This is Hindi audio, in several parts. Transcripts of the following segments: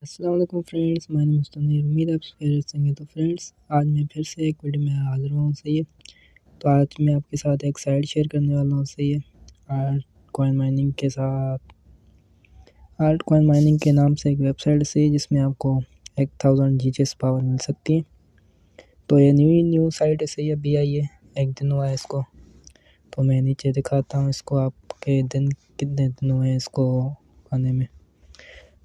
अस्सलाम वालेकुम friends, my name is Tanveer. उम्मीद है आप सब खैरियत से होंगे। तो फ्रेंड्स, आज मैं फिर से एक वीडियो में हाज़िर हूँ। सही है, तो आज मैं आपके साथ एक साइट शेयर करने वाला हूँ। सही है, आर्ट कॉइन माइनिंग के साथ। आर्ट कॉइन माइनिंग के नाम से एक वेबसाइट सही है, जिसमें आपको 1000 GHz पावर मिल सकती है। तो ये न्यू साइट है। सही है, अभी आई है, एक दिन हुआ है इसको। तो मैं नीचे दिखाता हूँ इसको, आपके दिन कितने दिन हुए हैं इसको आने में।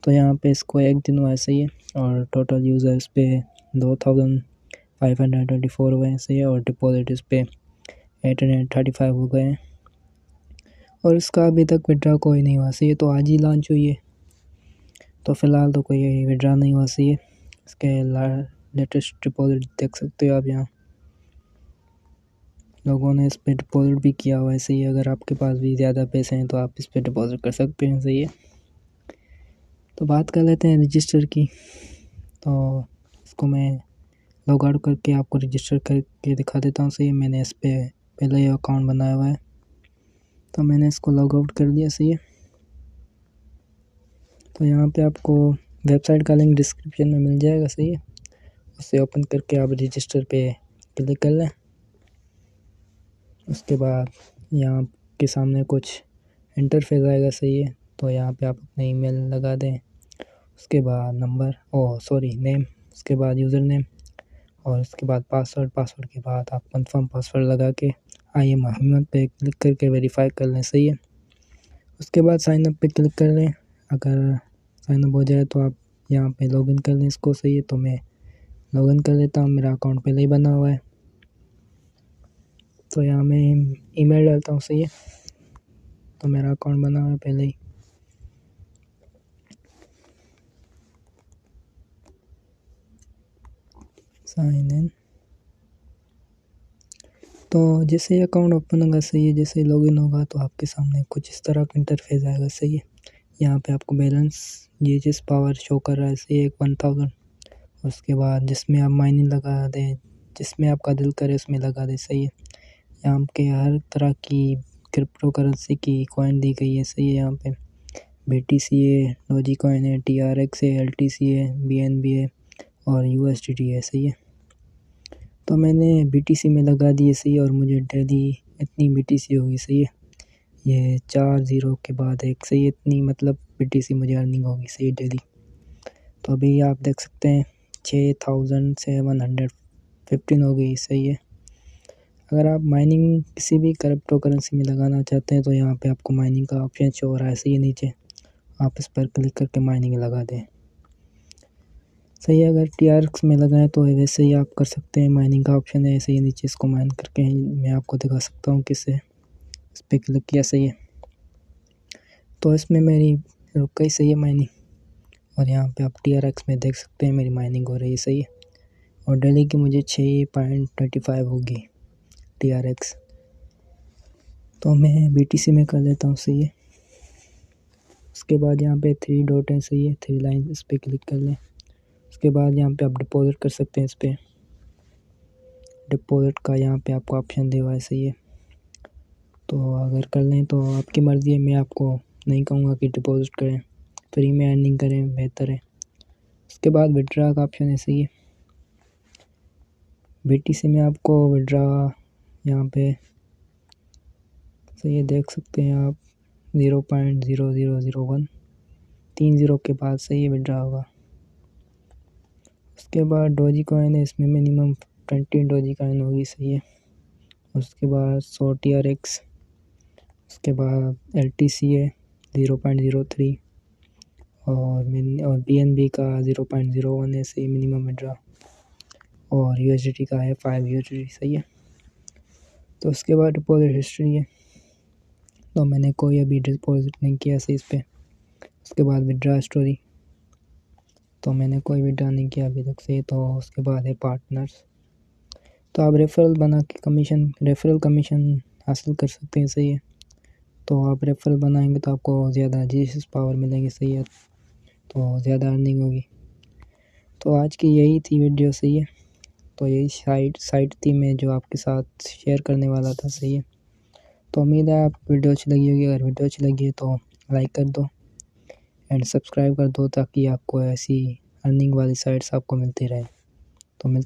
तो यहाँ पे इसको एक दिन हुआ है। सही है, और टोटल यूज़र इस पे 2524 हुए हैं। सही है, और डिपॉजिट इस पे 835 हो गए हैं। और इसका अभी तक विड्रा कोई नहीं हुआ। सही है, तो आज ही लॉन्च हुई है, तो फ़िलहाल तो कोई विड्रा नहीं हुआ। सही है, इसके लेटेस्ट डिपॉजिट देख सकते हो आप, यहाँ लोगों ने इस पर डिपॉजिट भी किया हुआ है। सही है, अगर आपके पास भी ज़्यादा पैसे हैं तो आप इस पर डिपॉजिट कर सकते हैं। सही है, तो बात कर लेते हैं रजिस्टर की। तो इसको मैं लॉग आउट करके आपको रजिस्टर करके दिखा देता हूँ। सही है, मैंने इस पर पहले ही अकाउंट बनाया हुआ है, तो मैंने इसको लॉग आउट कर दिया। सही है, तो यहाँ पे आपको वेबसाइट का लिंक डिस्क्रिप्शन में मिल जाएगा। सही है, उसे ओपन करके आप रजिस्टर पे क्लिक कर लें। उसके बाद यहाँ के सामने कुछ इंटरफेस आएगा। सही है, तो यहाँ पे आप अपना ईमेल लगा दें, उसके बाद नेम, उसके बाद यूज़र नेम, और उसके बाद पासवर्ड के बाद आप कंफर्म पासवर्ड लगा के आई एम मोहम्मद पे क्लिक करके वेरीफाई कर लें। सही है, उसके बाद साइन अप पे क्लिक कर लें। अगर साइन अप हो जाए तो आप यहाँ पे लॉगिन कर लें इसको। सही है, तो मैं लॉगिन कर लेता हूँ, मेरा अकाउंट पहले ही बना हुआ है। तो यहाँ मैं ईमेल डालता हूँ। सही है, तो मेरा अकाउंट बना हुआ है पहले ही। साइन इन, तो जैसे ही अकाउंट ओपन होगा, सही है, जैसे ही लॉगिन होगा तो आपके सामने कुछ इस तरह का इंटरफेस आएगा। सही है, यहाँ पे आपको बैलेंस जीएचएस पावर शो कर रहा है। सही है, 1000। उसके बाद जिसमें आप माइनिंग लगा दें, जिसमें आपका दिल करे उसमें लगा दें। सही है, यहाँ पे हर तरह की क्रिप्टो करेंसी की कॉइन दी गई है। सही है, यहाँ पे BTC है, डोजी कॉइन है, TRX है, LTC है, BNB है और USDT है। सही है, तो मैंने BTC में लगा दिए। सही है, और मुझे डेली इतनी BTC होगी। सही है, ये 4 ज़ीरो के बाद एक। सही है, इतनी मतलब BTC मुझे अर्निंग होगी। सही है, डेली। तो अभी आप देख सकते हैं 6715 हो गई। सही है, अगर आप माइनिंग किसी भी क्रिप्टो करेंसी में लगाना चाहते हैं तो यहाँ पे आपको माइनिंग का ऑप्शन शो हो रहा है। सही है, नीचे आप इस पर क्लिक करके माइनिंग लगा दें। सही है, अगर TRX में लगाएं तो वैसे ही आप कर सकते हैं, माइनिंग का ऑप्शन है। सही है, नीचे इसको माइन करके मैं आपको दिखा सकता हूँ किससे इस पर क्लिक किया। सही है, तो इसमें मेरी रुक गई। सही है, माइनिंग, और यहाँ पे आप TRX में देख सकते हैं मेरी माइनिंग हो रही है। सही है, और डेली की मुझे 6.25 होगी TRX। तो मैं BTC में कर लेता हूँ। सही है, उसके बाद यहाँ पे 3 डॉट है। सही है, 3 लाइन, इस पर क्लिक कर लें। उसके बाद यहाँ पे आप डिपॉजिट कर सकते हैं। इस पर डिपॉजिट का यहाँ पे आपको ऑप्शन दिया हुआ है। सही है, तो अगर कर लें तो आपकी मर्ज़ी है, मैं आपको नहीं कहूँगा कि डिपॉजिट करें, फ्री में अर्निंग करें, बेहतर है। उसके बाद विड्रा का ऑप्शन है। सही है, BTC में आपको विड्रा यहाँ पे, सही है, देख सकते हैं आप 0.0001 3 ज़ीरो के बाद। सही है, विड्रा होगा। उसके बाद डोजी कॉइन है, इसमें मिनिमम 20 डोजी कॉइन होगी। सही है, उसके बाद 100 TRX, उसके बाद LTC है 0.03 और BNB का 0.01 है। सही, मिनिमम विड्रा, और USDT का है 5 USDT। सही है, तो उसके बाद डिपॉजिट हिस्ट्री है, तो मैंने कोई अभी डिपॉजिट नहीं किया। सही, इस पर। उसके बाद विड्रा स्टोरी, तो मैंने कोई विड्रा नहीं किया अभी तक। से तो उसके बाद है पार्टनर्स, तो आप रेफरल कमीशन हासिल कर सकते हैं। सही है, तो आप रेफरल बनाएंगे तो आपको ज़्यादा जीएसएस पावर मिलेंगे। सही है, तो ज़्यादा अर्निंग होगी। तो आज की यही थी वीडियो। सही है, तो यही साइट थी मैं जो आपके साथ शेयर करने वाला था। सही है, तो उम्मीद है आप वीडियो अच्छी लगी होगी। अगर वीडियो अच्छी लगी है तो लाइक कर दो, एंड सब्सक्राइब कर दो ताकि आपको ऐसी अर्निंग वाली साइट्स आपको मिलती रहे। तो मिलता